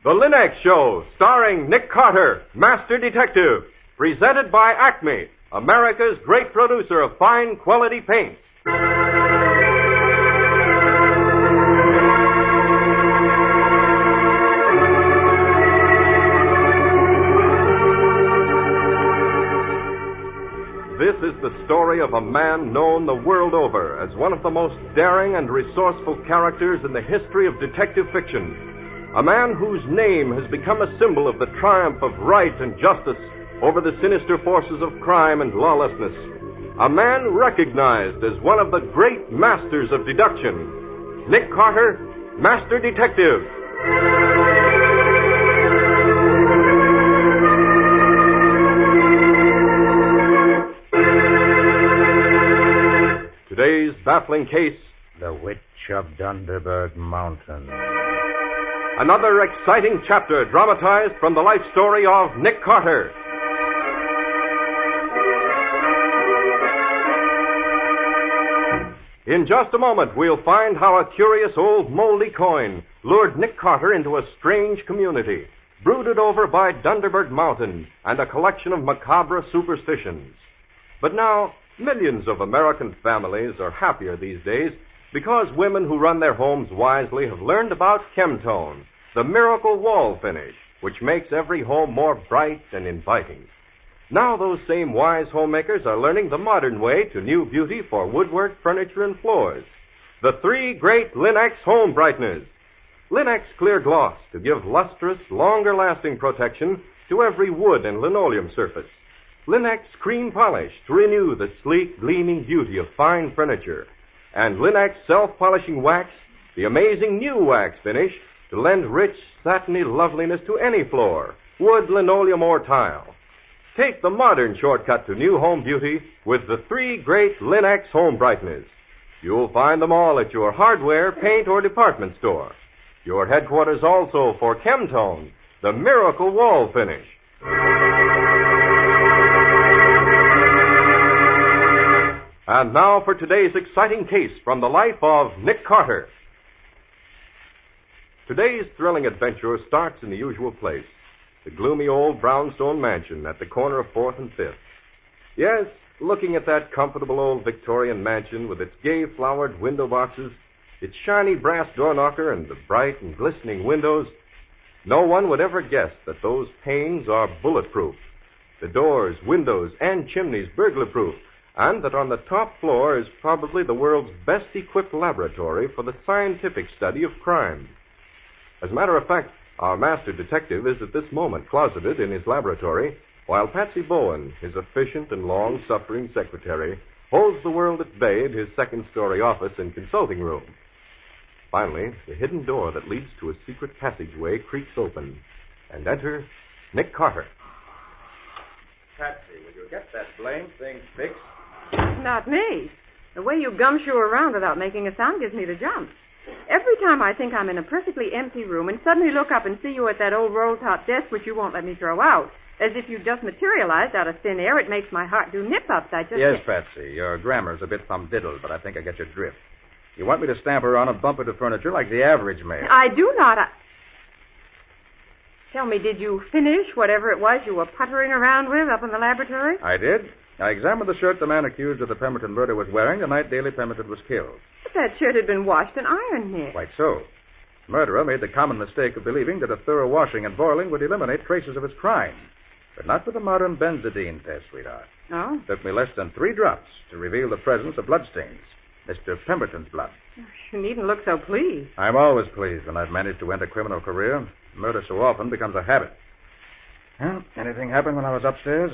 The Linux Show, starring Nick Carter, Master Detective. Presented by Acme, America's great producer of fine quality paints. This is the story of a man known the world over as one of the most daring and resourceful characters in the history of detective fiction. A man whose name has become a symbol of the triumph of right and justice over the sinister forces of crime and lawlessness. A man recognized as one of the great masters of deduction. Nick Carter, Master Detective. Today's baffling case, The Witch of Donnerberg Mountain. Another exciting chapter dramatized from the life story of Nick Carter. In just a moment, we'll find how a curious old moldy coin lured Nick Carter into a strange community, brooded over by Donnerberg Mountain and a collection of macabre superstitions. But now, millions of American families are happier these days because women who run their homes wisely have learned about Chemtone, the miracle wall finish, which makes every home more bright and inviting. Now those same wise homemakers are learning the modern way to new beauty for woodwork, furniture, and floors. The three great Linux home brighteners. Linux Clear Gloss to give lustrous, longer-lasting protection to every wood and linoleum surface. Linux Cream Polish to renew the sleek, gleaming beauty of fine furniture. And Linux Self-Polishing Wax, the amazing new wax finish to lend rich, satiny loveliness to any floor, wood, linoleum, or tile. Take the modern shortcut to new home beauty with the three great Linux home brighteners. You'll find them all at your hardware, paint, or department store. Your headquarters also for Chemtone, the miracle wall finish. And now for today's exciting case from the life of Nick Carter. Today's thrilling adventure starts in the usual place, the gloomy old brownstone mansion at the corner of 4th and 5th. Yes, looking at that comfortable old Victorian mansion with its gay flowered window boxes, its shiny brass door knocker, and the bright and glistening windows, no one would ever guess that those panes are bulletproof, the doors, windows, and chimneys burglar-proof, and that on the top floor is probably the world's best-equipped laboratory for the scientific study of crime. As a matter of fact, our master detective is at this moment closeted in his laboratory, while Patsy Bowen, his efficient and long-suffering secretary, holds the world at bay in his second-story office and consulting room. Finally, the hidden door that leads to a secret passageway creaks open, and enter Nick Carter. Patsy, will you get that blamed thing fixed? Not me. The way you gumshoe around without making a sound gives me the jumps. Every time I think I'm in a perfectly empty room and suddenly look up and see you at that old roll-top desk which you won't let me throw out, as if you just materialized out of thin air, it makes my heart do nip-ups. Yes, Patsy, your grammar's a bit thumb-diddled, but I think I get your drift. You want me to stamp around and bump into furniture like the average man. I do not. Tell me, did you finish whatever it was you were puttering around with up in the laboratory? I did. I examined the shirt the man accused of the Pemberton murder was wearing the night Daley Pemberton was killed. But that shirt had been washed and ironed, Nick. Quite so. The murderer made the common mistake of believing that a thorough washing and boiling would eliminate traces of his crime. But not with the modern benzodine test, sweetheart. Oh? It took me less than 3 drops to reveal the presence of bloodstains. Mr. Pemberton's blood. You needn't look so pleased. I'm always pleased when I've managed to end a criminal career. Murder so often becomes a habit. Well, anything happened when I was upstairs?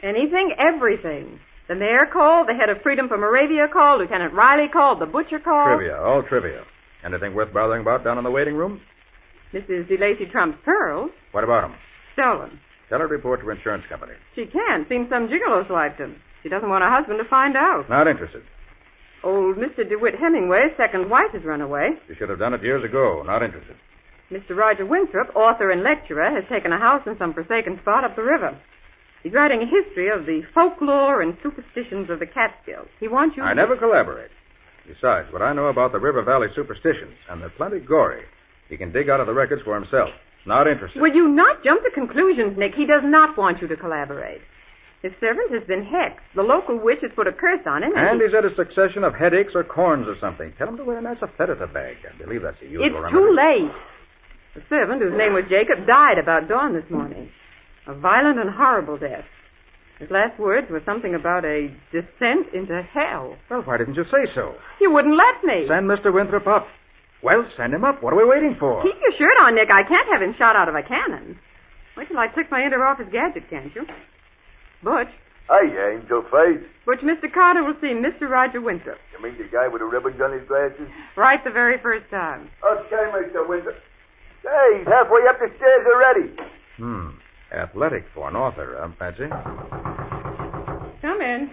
Anything, everything. The mayor called, the head of Freedom for Moravia called, Lieutenant Riley called, the butcher called. Trivia, all trivia. Anything worth bothering about down in the waiting room? Mrs. DeLacy Trump's pearls. What about them? Stolen. Tell her to report to insurance company. She can. Seems some gigolo swiped them. She doesn't want her husband to find out. Not interested. Old Mr. DeWitt Hemingway's second wife has run away. She should have done it years ago. Not interested. Mr. Roger Winthrop, author and lecturer, has taken a house in some forsaken spot up the river. He's writing a history of the folklore and superstitions of the Catskills. He wants you... I never collaborate. Besides, what I know about the River Valley superstitions, and they're plenty gory, he can dig out of the records for himself. Not interested. Will you not jump to conclusions, Nick? He does not want you to collaborate. His servant has been hexed. The local witch has put a curse on him. And he's had a succession of headaches or corns or something. Tell him to wear a nice sedative bag. I believe that's a usual It's remedy. too late. The servant, whose name was Jacob, died about dawn this morning. A violent and horrible death. His last words were something about a descent into hell. Well, why didn't you say so? You wouldn't let me. Send Mr. Winthrop up. Well, send him up. What are we waiting for? Keep your shirt on, Nick. I can't have him shot out of a cannon. Wait till I click my inter-office gadget, can't you? Butch. Hey, Angel Face. Butch, Mr. Carter will see Mr. Roger Winthrop. You mean the guy with the ribbons on his glasses? Right the very first time. Okay, Mr. Winthrop. Hey, he's halfway up the stairs already. Athletic for an author, Patsy? Come in.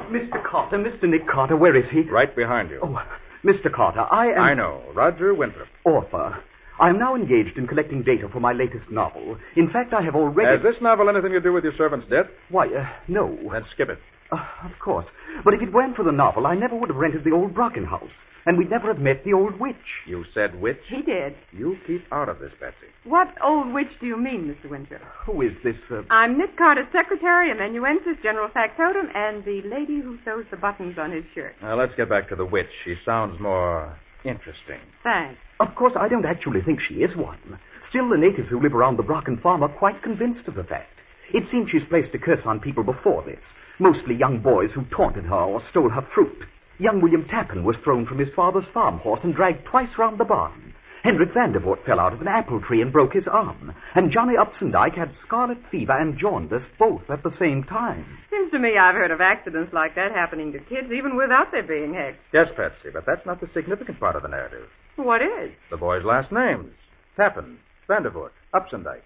Mr. Carter, Mr. Nick Carter, where is he? Right behind you. Oh, Mr. Carter, I am... I know. Roger Winthrop. Author. I am now engaged in collecting data for my latest novel. In fact, I have already... Has this novel anything to do with your servant's death? Why, no. Then skip it. Of course. But if it weren't for the novel, I never would have rented the old Brocken house. And we'd never have met the old witch. You said witch? He did. You keep out of this, Patsy. What old witch do you mean, Mr. Winthrop? Who is this, I'm Nick Carter's secretary, amanuensis, general factotum, and the lady who sews the buttons on his shirt. Now, let's get back to the witch. She sounds more interesting. Thanks. Of course, I don't actually think she is one. Still, the natives who live around the Brocken farm are quite convinced of the fact. It seems she's placed a curse on people before this, mostly young boys who taunted her or stole her fruit. Young William Tappan was thrown from his father's farm horse and dragged twice round the barn. Hendrik Vandervoort fell out of an apple tree and broke his arm. And Johnny Upsendike had scarlet fever and jaundice both at the same time. Seems to me I've heard of accidents like that happening to kids even without their being hexed. Yes, Patsy, but that's not the significant part of the narrative. What is? The boys' last names. Tappan, Vandervoort, Upsendike.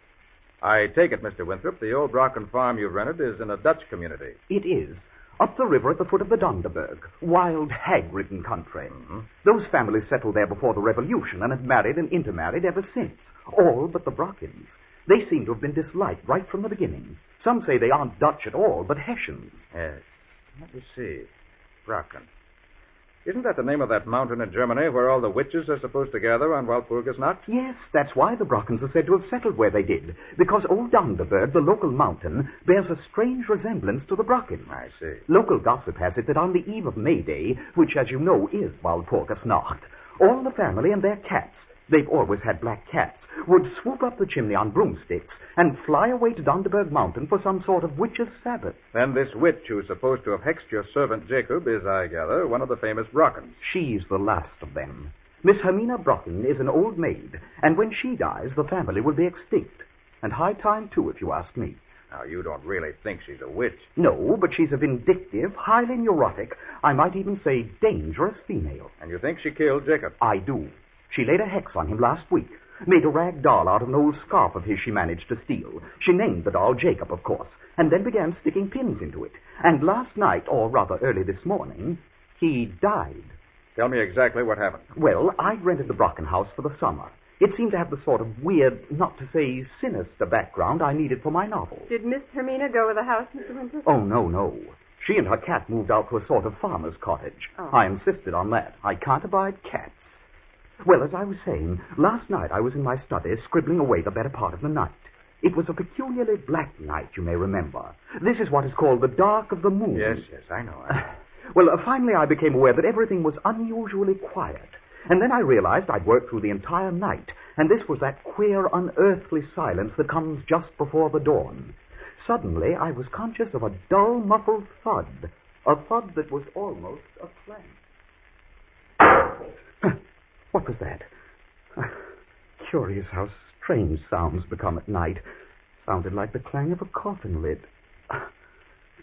I take it, Mr. Winthrop, the old Brocken farm you've rented is in a Dutch community. It is. Up the river at the foot of the Donnerberg. Wild, hag-ridden country. Those families settled there before the Revolution and have married and intermarried ever since. All but the Brockens. They seem to have been disliked right from the beginning. Some say they aren't Dutch at all, but Hessians. Yes. Let me see. Brocken. Isn't that the name of that mountain in Germany where all the witches are supposed to gather on Walpurgisnacht? Yes, that's why the Brockens are said to have settled where they did. Because old Donnerberg, the local mountain, bears a strange resemblance to the Brocken. I see. Local gossip has it that on the eve of May Day, which, as you know, is Walpurgisnacht, all the family and their cats, they've always had black cats, would swoop up the chimney on broomsticks and fly away to Donnerberg Mountain for some sort of witch's Sabbath. Then this witch who's supposed to have hexed your servant Jacob is, I gather, one of the famous Brockens. She's the last of them. Miss Hermina Brocken is an old maid, and when she dies, the family will be extinct. And high time, too, if you ask me. Now, you don't really think she's a witch. No, but she's a vindictive, highly neurotic, I might even say dangerous female. And you think she killed Jacob? I do. She laid a hex on him last week, made a rag doll out of an old scarf of his she managed to steal. She named the doll Jacob, of course, and then began sticking pins into it. And last night, or rather early this morning, he died. Tell me exactly what happened. Well, I'd rented the Brocken house for the summer. It seemed to have the sort of weird, not to say sinister background I needed for my novel. Did Miss Hermina go with the house, Mr. Winthrop? Oh, no. She and her cat moved out to a sort of farmer's cottage. Oh. I insisted on that. I can't abide cats. Well, as I was saying, last night I was in my study scribbling away the better part of the night. It was a peculiarly black night, you may remember. This is what is called the dark of the moon. Yes, I know. Well, finally I became aware that everything was unusually quiet. And then I realized I'd worked through the entire night, and this was that queer, unearthly silence that comes just before the dawn. Suddenly, I was conscious of a dull, muffled thud, a thud that was almost a clang. What was that? Curious how strange sounds become at night. Sounded like the clang of a coffin lid.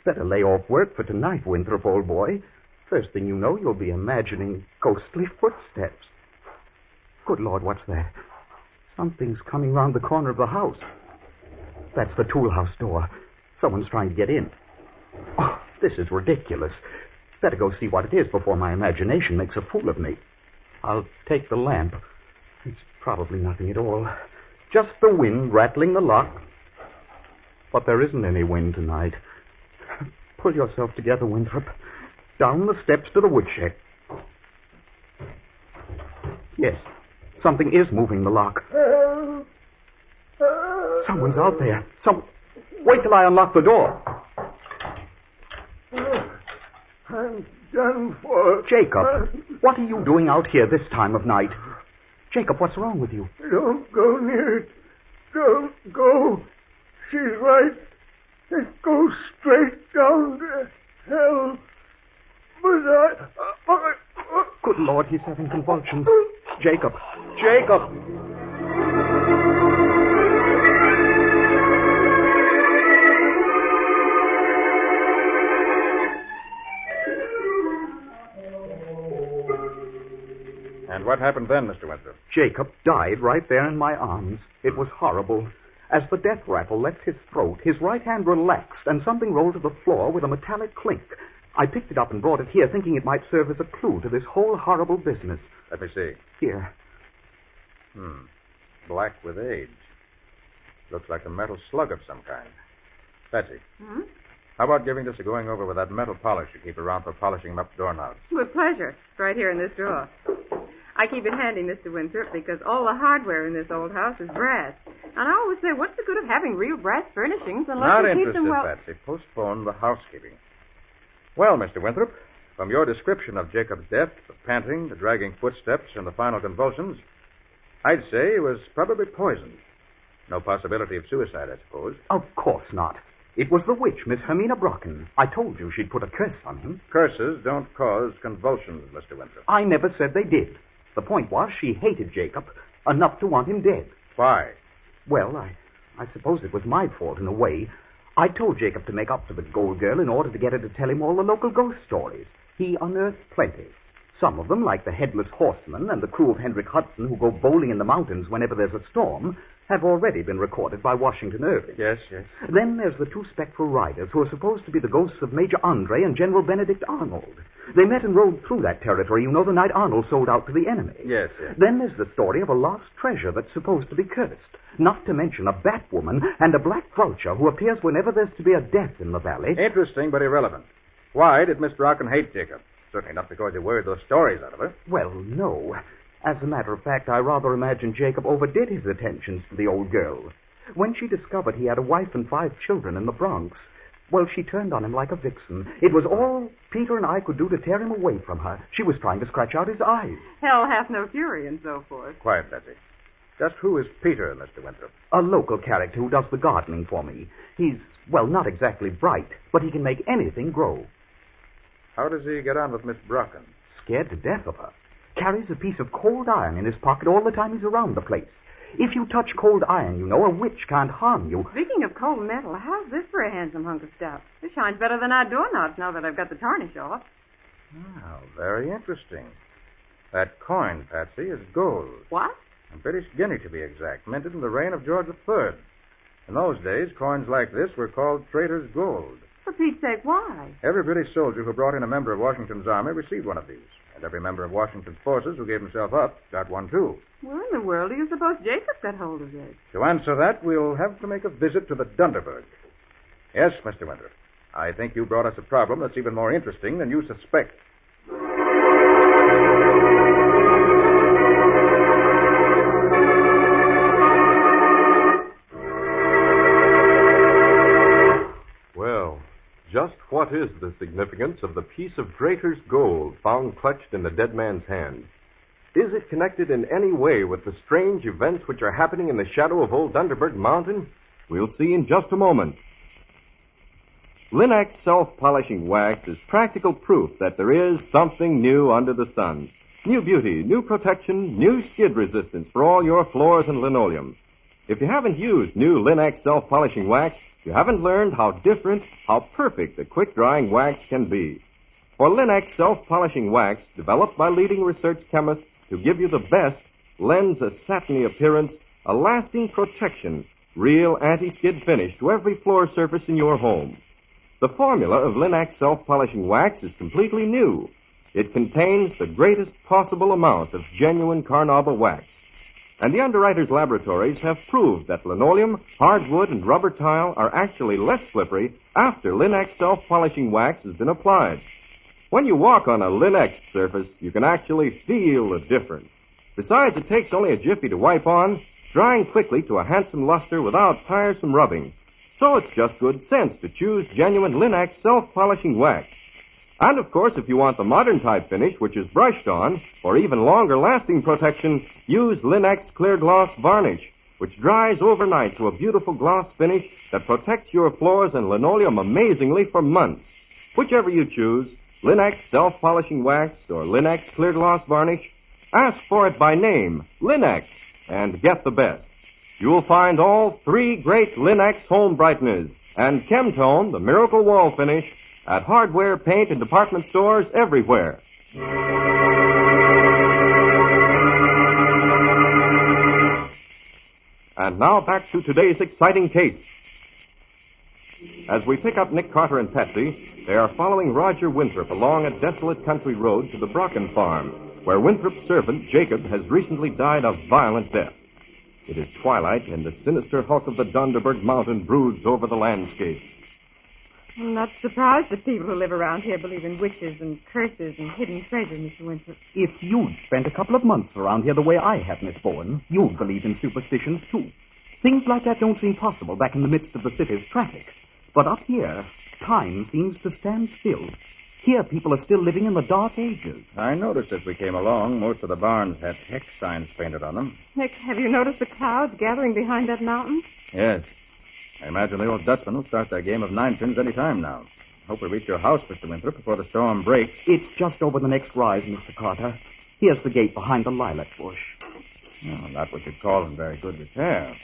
Better lay off work for tonight, Winthrop, old boy. First thing you know, you'll be imagining ghostly footsteps. Good Lord, what's that? Something's coming round the corner of the house. That's the tool house door. Someone's trying to get in. Oh, this is ridiculous. Better go see what it is before my imagination makes a fool of me. I'll take the lamp. It's probably nothing at all. Just the wind rattling the lock. But there isn't any wind tonight. Pull yourself together, Winthrop. Down the steps to the woodshed. Yes, something is moving the lock. Someone's out there. Wait till I unlock the door. I'm done for. Jacob, what are you doing out here this time of night? Jacob, what's wrong with you? Don't go near it. Don't go. She's right. It goes straight down to hell. But Good Lord, he's having convulsions. Jacob! Jacob! And what happened then, Mr. Winthrop? Jacob died right there in my arms. It was horrible. As the death rattle left his throat, his right hand relaxed, and something rolled to the floor with a metallic clink. I picked it up and brought it here, thinking it might serve as a clue to this whole horrible business. Let me see. Here. Black with age. Looks like a metal slug of some kind. Patsy. How about giving this a going over with that metal polish you keep around for polishing up doorknobs? With pleasure. It's right here in this drawer. I keep it handy, Mr. Winthrop, because all the hardware in this old house is brass. And I always say, what's the good of having real brass furnishings unless Not you keep interested, them well... Patsy. Postpone the housekeeping. Well, Mr. Winthrop, from your description of Jacob's death, the panting, the dragging footsteps, and the final convulsions, I'd say he was probably poisoned. No possibility of suicide, I suppose. Of course not. It was the witch, Miss Hermina Brocken. I told you she'd put a curse on him. Curses don't cause convulsions, Mr. Winthrop. I never said they did. The point was she hated Jacob enough to want him dead. Why? Well, I suppose it was my fault in a way. I told Jacob to make up for the gold girl in order to get her to tell him all the local ghost stories. He unearthed plenty. Some of them, like the Headless Horseman and the crew of Hendrik Hudson who go bowling in the mountains whenever there's a storm, have already been recorded by Washington Irving. Yes. Then there's the two spectral riders who are supposed to be the ghosts of Major Andre and General Benedict Arnold. They met and rode through that territory, you know, the night Arnold sold out to the enemy. Yes. Then there's the story of a lost treasure that's supposed to be cursed. Not to mention a Batwoman and a black vulture who appears whenever there's to be a death in the valley. Interesting, but irrelevant. Why did Miss Brocken hate Jacob? Certainly not because he worried those stories out of her. Well, no. As a matter of fact, I rather imagine Jacob overdid his attentions to the old girl. When she discovered he had a wife and 5 children in the Bronx, well, she turned on him like a vixen. It was all Peter and I could do to tear him away from her. She was trying to scratch out his eyes. Hell hath no fury and so forth. Quiet, Betsy. Just who is Peter, Mr. Winthrop? A local character who does the gardening for me. He's, well, not exactly bright, but he can make anything grow. How does he get on with Miss Brocken? Scared to death of her. Carries a piece of cold iron in his pocket all the time he's around the place. If you touch cold iron, you know, a witch can't harm you. Speaking of cold metal, how's this for a handsome hunk of stuff? It shines better than our doorknobs now that I've got the tarnish off. Oh, very interesting. That coin, Patsy, is gold. What? A British guinea, to be exact, minted in the reign of George III. In those days, coins like this were called trader's gold. For Pete's sake, why? Every British soldier who brought in a member of Washington's army received one of these. And every member of Washington's forces who gave himself up got one, too. Where in the world do you suppose Jacob got hold of this? To answer that, we'll have to make a visit to the Donnerberg. Yes, Mr. Winthrop. I think you brought us a problem that's even more interesting than you suspect. Well, just what is the significance of the piece of Drater's gold found clutched in the dead man's hand? Is it connected in any way with the strange events which are happening in the shadow of old Donnerberg Mountain? We'll see in just a moment. Linex self-polishing wax is practical proof that there is something new under the sun. New beauty, new protection, new skid resistance for all your floors and linoleum. If you haven't used new Linex self-polishing wax, you haven't learned how different, how perfect the quick-drying wax can be. For Linex self-polishing wax, developed by leading research chemists to give you the best, lends a satiny appearance, a lasting protection, real anti-skid finish to every floor surface in your home. The formula of Linex self-polishing wax is completely new. It contains the greatest possible amount of genuine carnauba wax. And the underwriters' laboratories have proved that linoleum, hardwood, and rubber tile are actually less slippery after Linex self-polishing wax has been applied. When you walk on a Linex surface, you can actually feel the difference. Besides, it takes only a jiffy to wipe on, drying quickly to a handsome luster without tiresome rubbing. So it's just good sense to choose genuine Linex self-polishing wax. And, of course, if you want the modern type finish, which is brushed on, or even longer-lasting protection, use Linex Clear Gloss Varnish, which dries overnight to a beautiful gloss finish that protects your floors and linoleum amazingly for months. Whichever you choose, Linex Self-Polishing Wax or Linex Clear Gloss Varnish, ask for it by name, Linex, and get the best. You'll find all 3 great Linex home brighteners and Chemtone, the miracle wall finish, at hardware, paint, and department stores everywhere. And now back to today's exciting case. As we pick up Nick Carter and Patsy, they are following Roger Winthrop along a desolate country road to the Brocken farm, where Winthrop's servant, Jacob, has recently died a violent death. It is twilight, and the sinister hulk of the Donnerberg mountain broods over the landscape. I'm not surprised that people who live around here believe in witches and curses and hidden treasure, Mr. Winthrop. If you'd spent a couple of months around here the way I have, Miss Bowen, you'd believe in superstitions, too. Things like that don't seem possible back in the midst of the city's traffic. But up here, time seems to stand still. Here, people are still living in the Dark Ages. I noticed as we came along, most of the barns had hex signs painted on them. Nick, have you noticed the clouds gathering behind that mountain? Yes. I imagine the old Dutchman will start their game of 9-pins any time now. Hope we reach your house, Mr. Winthrop, before the storm breaks. It's just over the next rise, Mr. Carter. Here's the gate behind the lilac bush. Oh, not what you'd call in very good repair.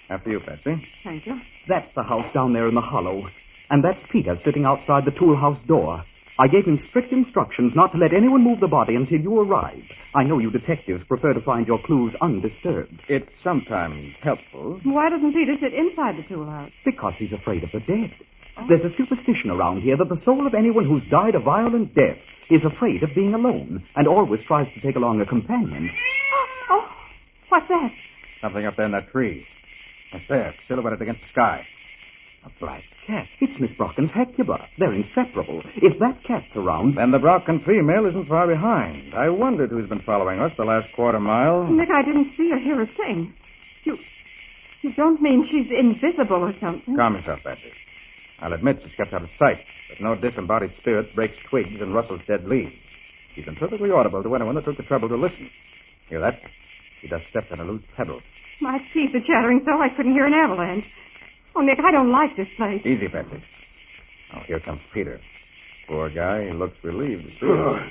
After you, Patsy. Thank you. That's the house down there in the hollow. And that's Peter sitting outside the tool house door. I gave him strict instructions not to let anyone move the body until you arrive. I know you detectives prefer to find your clues undisturbed. It's sometimes helpful. Why doesn't Peter sit inside the tool house? Because he's afraid of the dead. There's a superstition around here that the soul of anyone who's died a violent death is afraid of being alone and always tries to take along a companion. Oh, what's that? Something up there in that tree. It's there, silhouetted against the sky. A black cat. It's Miss Brocken's Hecuba. They're inseparable. If that cat's around... Then the Brocken female isn't far behind. I wondered who's been following us the last quarter mile. Nick, I didn't see or hear a thing. You don't mean she's invisible or something? Calm yourself, Patsy. I'll admit she's kept out of sight, but no disembodied spirit breaks twigs and rustles dead leaves. She's been perfectly audible to anyone that took the trouble to listen. Hear that? She just stepped on a loose pebble. My teeth are chattering so I couldn't hear an avalanche. Oh, Nick, I don't like this place. Easy, Patsy. Oh, here comes Peter. Poor guy, he looks relieved to see us.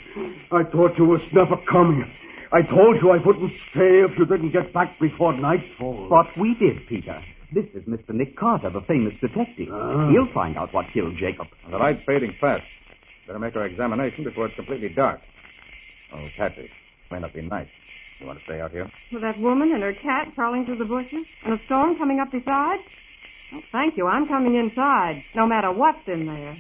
I thought you was never coming. I told you I wouldn't stay if you didn't get back before nightfall. But we did, Peter. This is Mr. Nick Carter, the famous detective. He'll find out what killed Jacob. The light's fading fast. Better make our examination before it's completely dark. Oh, Patsy, may not be nice. You want to stay out here? With that woman and her cat crawling through the bushes and a storm coming up beside? Oh, thank you. I'm coming inside, no matter what's in there.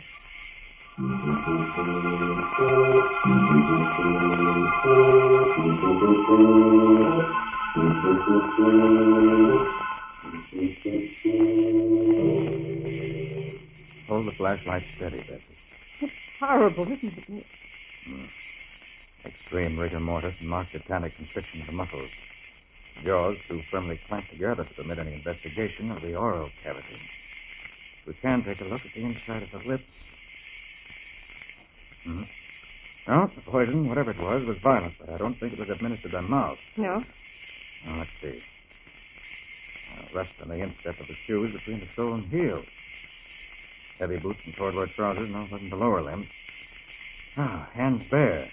Hold the flashlight steady, Patsy. It's horrible, isn't it, Nick? Extreme rigor mortis and marked tetanic constriction of the muscles. Jaws too firmly clamped together to permit any investigation of the oral cavity. We can take a look at the inside of the lips. No, the poison, whatever it was violent, but I don't think it was administered by mouth. No. Now, let's see. Rest on the instep of the shoes between the sole and heel. Heavy boots and corduroy trousers, no, wasn't the lower limb. Hands bare.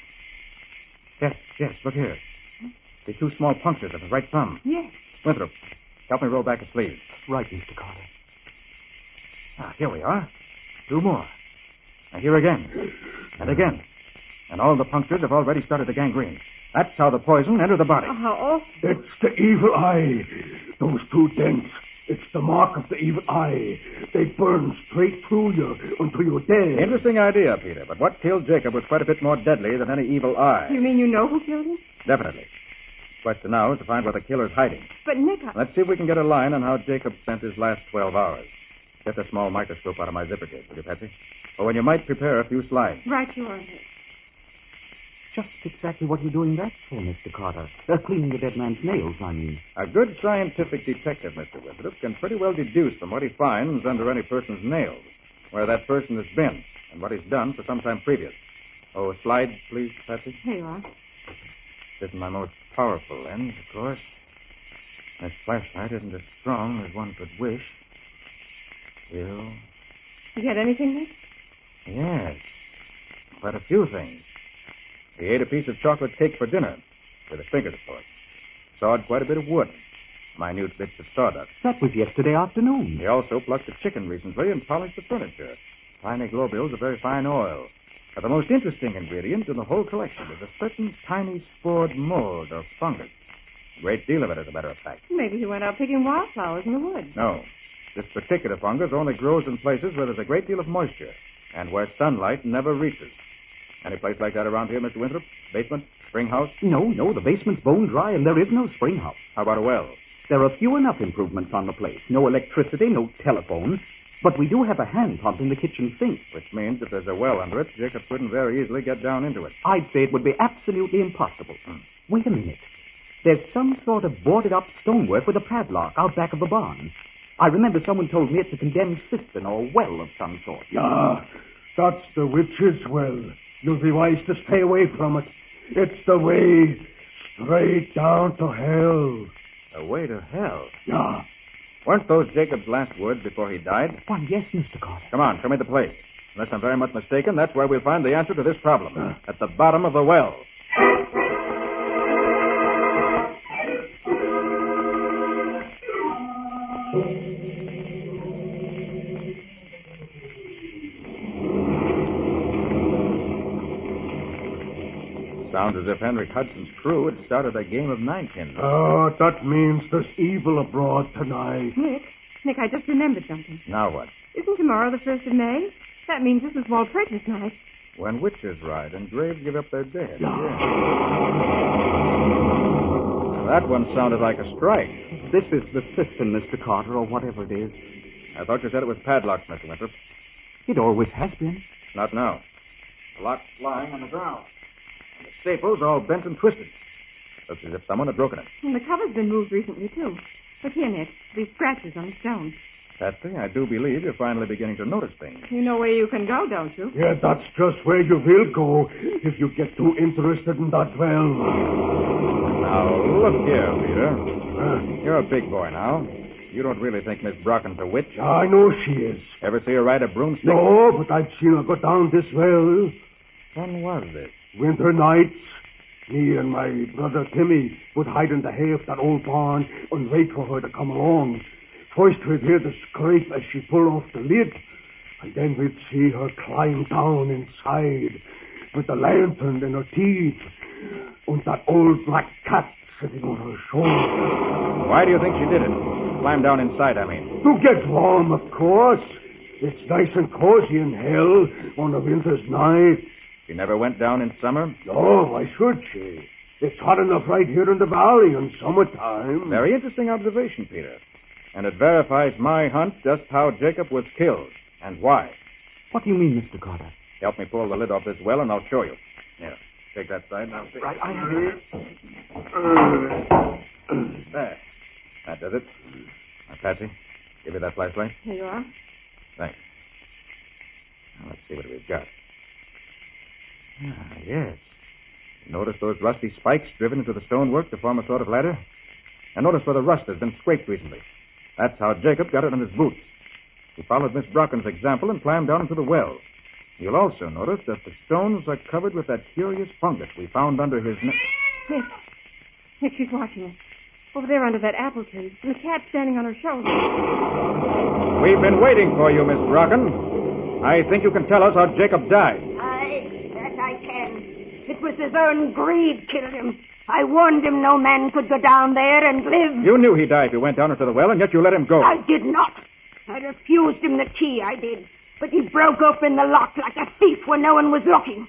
Yes, look here. The 2 small punctures of the right thumb. Yes. Winthrop, help me roll back a sleeve. Right, Mr. Carter. Here we are. 2 more. Now here again. And again. And all the punctures have already started to gangrene. That's how the poison entered the body. Oh. It's the evil eye. Those 2 dents. It's the mark of the evil eye. They burn straight through you until you're dead. Interesting idea, Peter. But what killed Jacob was quite a bit more deadly than any evil eye. You mean you know who killed him? Definitely. The question now is to find where the killer's hiding. But, Nick, Let's see if we can get a line on how Jacob spent his last 12 hours. Get the small microscope out of my zipper case, will you, Patsy? Or when you might prepare a few slides. Right you are, Nick. just exactly what you're doing that for, Mr. Carter. Cleaning the dead man's nails, I mean. A good scientific detective, Mr. Winthrop, can pretty well deduce from what he finds under any person's nails where that person has been and what he's done for some time previous. Oh, slide, please, Patsy. Here you are. This isn't my most powerful lens, of course. This flashlight isn't as strong as one could wish. Still... You get anything, Nick? Yes. Quite a few things. He ate a piece of chocolate cake for dinner, with his fingers, of course. Sawed quite a bit of wood. Minute bits of sawdust. That was yesterday afternoon. He also plucked a chicken recently and polished the furniture. Tiny globules of very fine oil. But the most interesting ingredient in the whole collection is a certain tiny spored mold or fungus. A great deal of it, as a matter of fact. Maybe he went out picking wildflowers in the woods. No. This particular fungus only grows in places where there's a great deal of moisture and where sunlight never reaches. Any place like that around here, Mr. Winthrop? Basement? Spring house? No, the basement's bone dry and there is no spring house. How about a well? There are few enough improvements on the place. No electricity, no telephone. But we do have a hand pump in the kitchen sink. Which means if there's a well under it, Jacob couldn't very easily get down into it. I'd say it would be absolutely impossible. Wait a minute. There's some sort of boarded-up stonework with a padlock out back of the barn. I remember someone told me it's a condemned cistern or well of some sort. Yeah, that's the witch's well. You'll be wise to stay away from it. It's the way straight down to hell. The way to hell? Yeah. Weren't those Jacob's last words before he died? Why, yes, Mr. Carter. Come on, show me the place. Unless I'm very much mistaken, that's where we'll find the answer to this problem. At the bottom of the well. Sounds as if Henry Hudson's crew had started a game of ninepins. Oh, that means there's evil abroad tonight. Nick, I just remembered something. Now what? Isn't tomorrow the 1st of May? That means this is Walpurgis night. When witches ride and graves give up their dead. Yeah. That one sounded like a strike. This is the cistern, Mr. Carter, or whatever it is. I thought you said it was padlocked, Mr. Winthrop. It always has been. Not now. The lock's lying on the ground. And the staples all bent and twisted. Looks as if someone had broken it. And the cover's been moved recently, too. Look here, Nick. These scratches on the stone. Patsy, I do believe you're finally beginning to notice things. You know where you can go, don't you? Yeah, that's just where you will go if you get too interested in that well. Now, look here, Peter. You're a big boy now. You don't really think Miss Brocken's a witch? I know she is. Ever see her ride a broomstick? No, but I've seen her go down this well. When was this? Winter nights. Me and my brother Timmy would hide in the hay of that old barn and wait for her to come along. First we'd hear the scrape as she pulled off the lid, and then we'd see her climb down inside with the lantern in her teeth and that old black cat sitting on her shoulder. Why do you think she did it? Climb down inside, I mean. To get warm, of course. It's nice and cozy in hell on a winter's night. She never went down in summer? No, why should she? It's hot enough right here in the valley in summertime. Very interesting observation, Peter. And it verifies my hunch just how Jacob was killed and why. What do you mean, Mr. Carter? Help me pull the lid off this well and I'll show you. Here, take that side now. Right, I have it. There. That does it. Now, Patsy, give me that flashlight. Here you are. Thanks. Now, let's see what we've got. Ah, yes. Notice those rusty spikes driven into the stonework to form a sort of ladder? And notice where the rust has been scraped recently. That's how Jacob got it on his boots. He followed Miss Brocken's example and climbed down into the well. You'll also notice that the stones are covered with that curious fungus we found under his Nick, she's watching us. Over there under that apple tree. And the cat standing on her shoulder. We've been waiting for you, Miss Brocken. I think you can tell us how Jacob died. That I can. It was his own greed killed him. I warned him no man could go down there and live. You knew he'd die if he went down into the well, and yet you let him go. I did not. I refused him the key, I did. But he broke open the lock like a thief when no one was looking.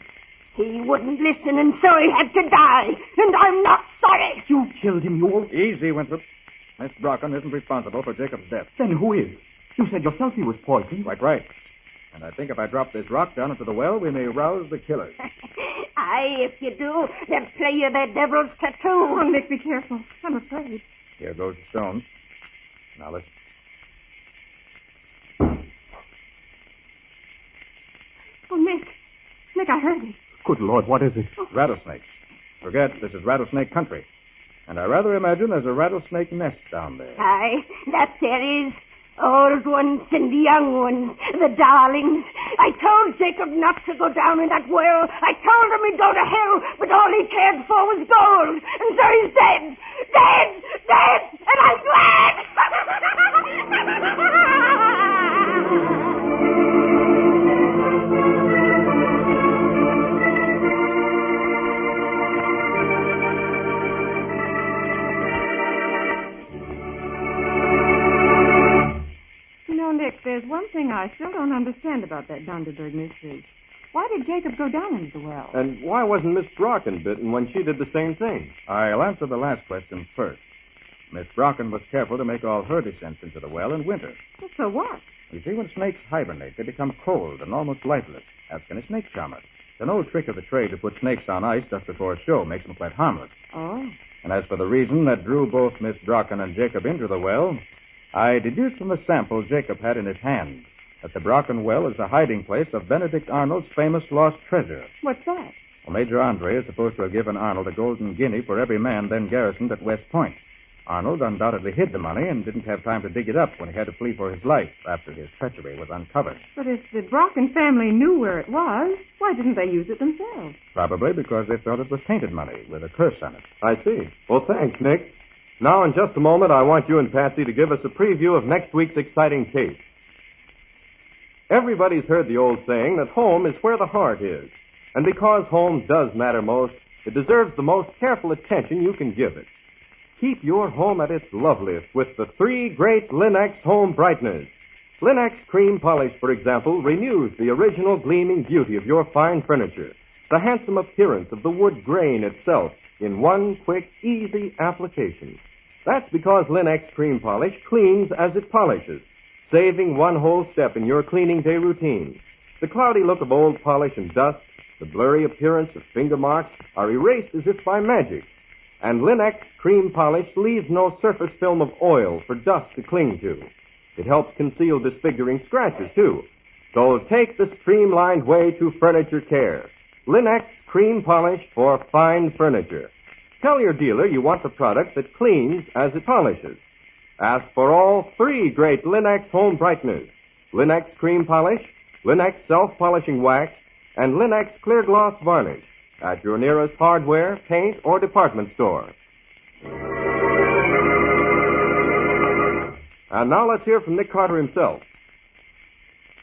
He wouldn't listen, and so he had to die. And I'm not sorry. You killed him, you... Easy, Winthrop. Miss Brocken isn't responsible for Jacob's death. Then who is? You said yourself he was poisoned. Quite right. And I think if I drop this rock down into the well, we may rouse the killers. Aye, if you do, they'll play you their devil's tattoo. Oh, Nick, be careful. I'm afraid. Here goes the stone. Now listen. Oh, Nick. Nick, I heard it. Good Lord, what is it? Rattlesnakes. Forget, this is rattlesnake country. And I rather imagine there's a rattlesnake nest down there. Aye, that there is. Old ones and young ones, the darlings. I told Jacob not to go down in that well. I told him he'd go to hell, but all he cared for was gold. And so he's dead. Dead! Dead! And I'm glad! Nick, there's one thing I still don't understand about that Donnerberg mystery. Why did Jacob go down into the well? And why wasn't Miss Brocken bitten when she did the same thing? I'll answer the last question first. Miss Brocken was careful to make all her descents into the well in winter. Well, so what? You see, when snakes hibernate, they become cold and almost lifeless. Ask any snake charmer. It's an old trick of the trade to put snakes on ice just before a show. Makes them quite harmless. Oh. And as for the reason that drew both Miss Brocken and Jacob into the well, I deduced from the sample Jacob had in his hand that the Brocken well is the hiding place of Benedict Arnold's famous lost treasure. What's that? Well, Major Andre is supposed to have given Arnold a golden guinea for every man then garrisoned at West Point. Arnold undoubtedly hid the money and didn't have time to dig it up when he had to flee for his life after his treachery was uncovered. But if the Brocken family knew where it was, why didn't they use it themselves? Probably because they thought it was tainted money with a curse on it. I see. Well, thanks, Nick. Now, in just a moment, I want you and Patsy to give us a preview of next week's exciting case. Everybody's heard the old saying that home is where the heart is. And because home does matter most, it deserves the most careful attention you can give it. Keep your home at its loveliest with the 3 great Linex home brighteners. Linex cream polish, for example, renews the original gleaming beauty of your fine furniture, the handsome appearance of the wood grain itself in one quick, easy application. That's because Linex cream polish cleans as it polishes, saving one whole step in your cleaning day routine. The cloudy look of old polish and dust, the blurry appearance of finger marks are erased as if by magic. And Linex cream polish leaves no surface film of oil for dust to cling to. It helps conceal disfiguring scratches, too. So take the streamlined way to furniture care. Linex cream polish for fine furniture. Tell your dealer you want the product that cleans as it polishes. Ask for all 3 great Linex home brighteners. Linex cream polish, Linex self-polishing wax, and Linex clear gloss varnish at your nearest hardware, paint, or department store. And now let's hear from Nick Carter himself.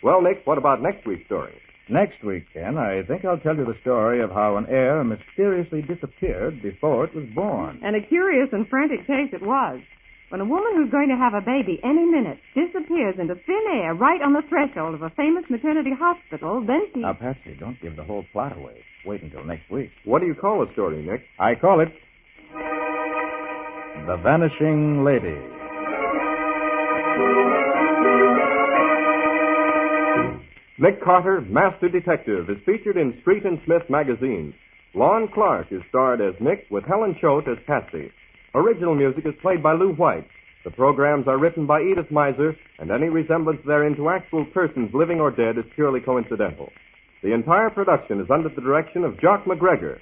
Well, Nick, what about next week's story? Next week, Ken, I think I'll tell you the story of how an heir mysteriously disappeared before it was born. And a curious and frantic case it was. When a woman who's going to have a baby any minute disappears into thin air right on the threshold of a famous maternity hospital, then she... Now, Patsy, don't give the whole plot away. Wait until next week. What do you call the story, Nick? I call it The Vanishing Lady. Nick Carter, Master Detective, is featured in Street and Smith magazines. Lon Clark is starred as Nick with Helen Choate as Patsy. Original music is played by Lou White. The programs are written by Edith Miser, and any resemblance therein to actual persons living or dead is purely coincidental. The entire production is under the direction of Jock McGregor.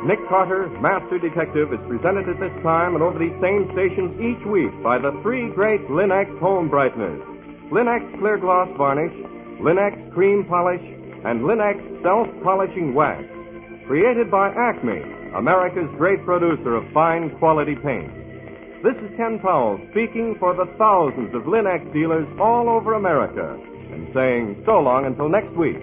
Nick Carter, Master Detective, is presented at this time and over these same stations each week by the 3 great Linex home brighteners. Linex clear gloss varnish, Linex cream polish, and Linex self-polishing wax. Created by Acme, America's great producer of fine quality paint. This is Ken Powell speaking for the thousands of Linex dealers all over America and saying so long until next week.